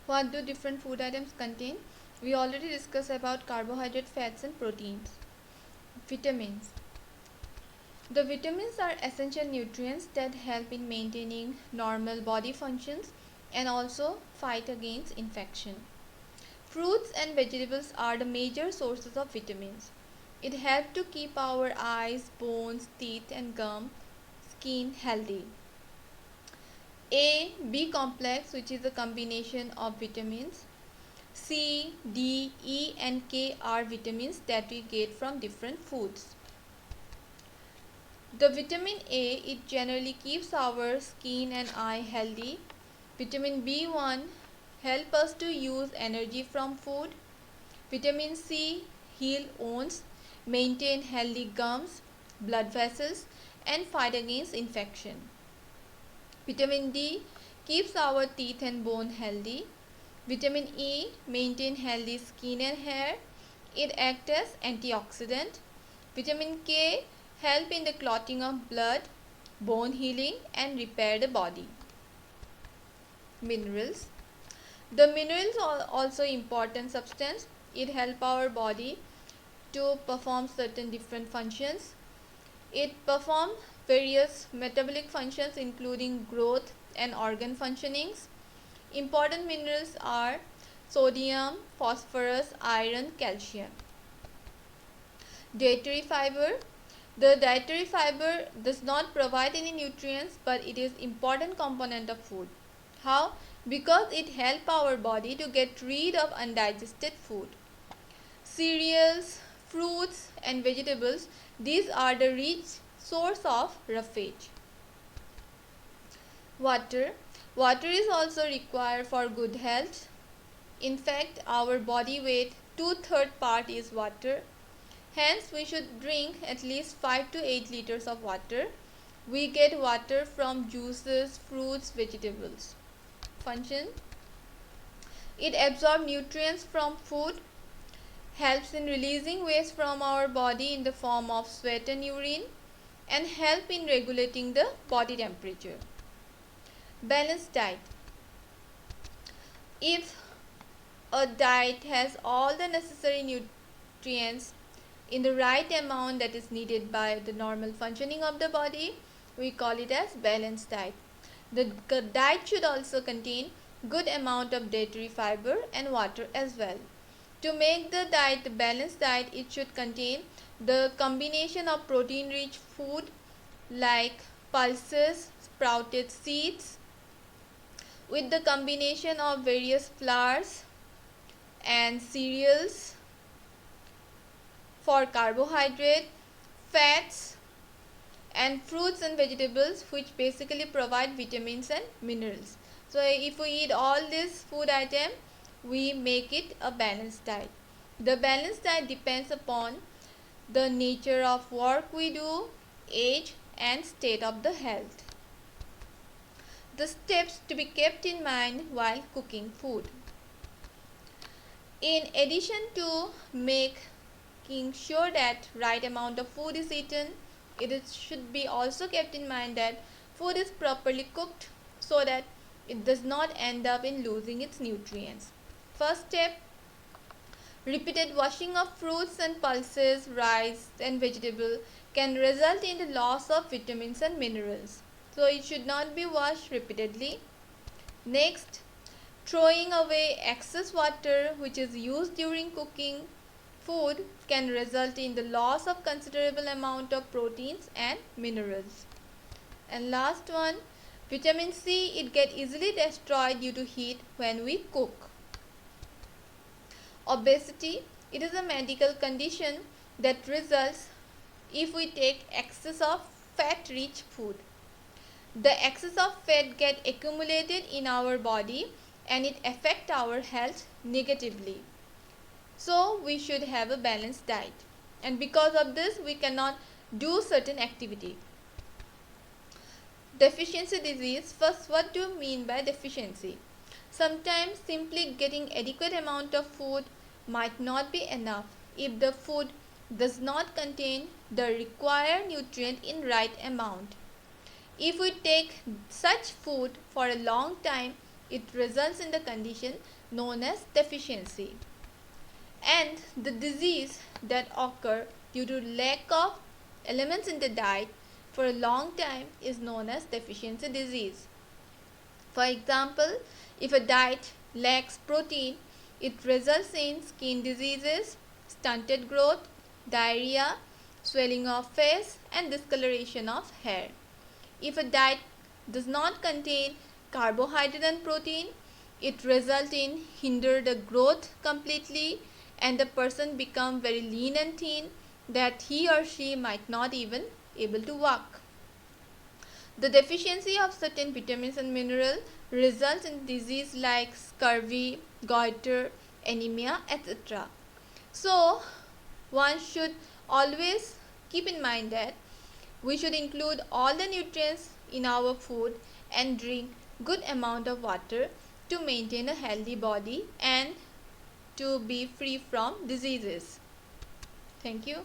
What do different food items contain? We already discussed about carbohydrate, fats and proteins. Vitamins. The vitamins are essential nutrients that help in maintaining normal body functions and also fight against infection. Fruits and vegetables are the major sources of vitamins. It helps to keep our eyes, bones, teeth and gum, skin healthy. A, B complex, which is a combination of vitamins. C, D, E and K are vitamins that we get from different foods. The vitamin A, it generally keeps our skin and eye healthy. Vitamin B1 help us to use energy from food. Vitamin C heal wounds, maintain healthy gums, blood vessels and fight against infection. Vitamin D keeps our teeth and bone healthy. Vitamin E maintain healthy skin and hair. It acts as antioxidant. Vitamin K help in the clotting of blood, bone healing and repair the body. Minerals. The minerals are also important substance. It help our body to perform certain different functions. It perform various metabolic functions including growth and organ functionings. Important minerals are sodium, phosphorus, iron, calcium. Dietary fiber. The dietary fiber does not provide any nutrients, but it is important component of food. How? Because it helps our body to get rid of undigested food. Cereals, fruits and vegetables, these are the rich source of roughage. Water. Water is also required for good health. In fact, our body weight 2/3 part is water. Hence, we should drink at least 5 to 8 liters of water. We get water from juices, fruits, vegetables. Function. It absorbs nutrients from food, helps in releasing waste from our body in the form of sweat and urine, and help in regulating the body temperature. Balanced diet. If a diet has all the necessary nutrients in the right amount that is needed by the normal functioning of the body, we call it as balanced diet. The diet should also contain good amount of dietary fiber and water as well. To make the diet a balanced diet, it should contain the combination of protein rich food like pulses, sprouted seeds, with the combination of various flours and cereals for carbohydrate, fats and fruits and vegetables, which basically provide vitamins and minerals. So if we eat all these food items, we make it a balanced diet. The balanced diet depends upon the nature of work we do, age and state of the health. The steps to be kept in mind while cooking food. In addition to making sure that right amount of food is eaten, should be also kept in mind that food is properly cooked so that it does not end up in losing its nutrients. First step, repeated washing of fruits and pulses, rice and vegetable can result in the loss of vitamins and minerals. So it should not be washed repeatedly. Next, throwing away excess water which is used during cooking food can result in the loss of considerable amount of proteins and minerals. And last one, vitamin C, it get easily destroyed due to heat when we cook. Obesity, it is a medical condition that results if we take excess of fat rich food. The excess of fat get accumulated in our body and it affects our health negatively. So we should have a balanced diet, and because of this we cannot do certain activity. Deficiency disease. First, what do you mean by deficiency? Sometimes simply getting adequate amount of food might not be enough if the food does not contain the required nutrient in right amount. If we take such food for a long time, it results in the condition known as deficiency. And the disease that occur due to lack of elements in the diet for a long time is known as deficiency disease. For example, if a diet lacks protein, it results in skin diseases, stunted growth, diarrhea, swelling of face, and discoloration of hair. If a diet does not contain carbohydrate and protein, it results in hinder the growth completely, and the person become very lean and thin that he or she might not even able to walk. The deficiency of certain vitamins and minerals results in disease like scurvy, goiter, anemia, etc. So, one should always keep in mind that we should include all the nutrients in our food and drink good amount of water to maintain a healthy body and to be free from diseases. Thank you.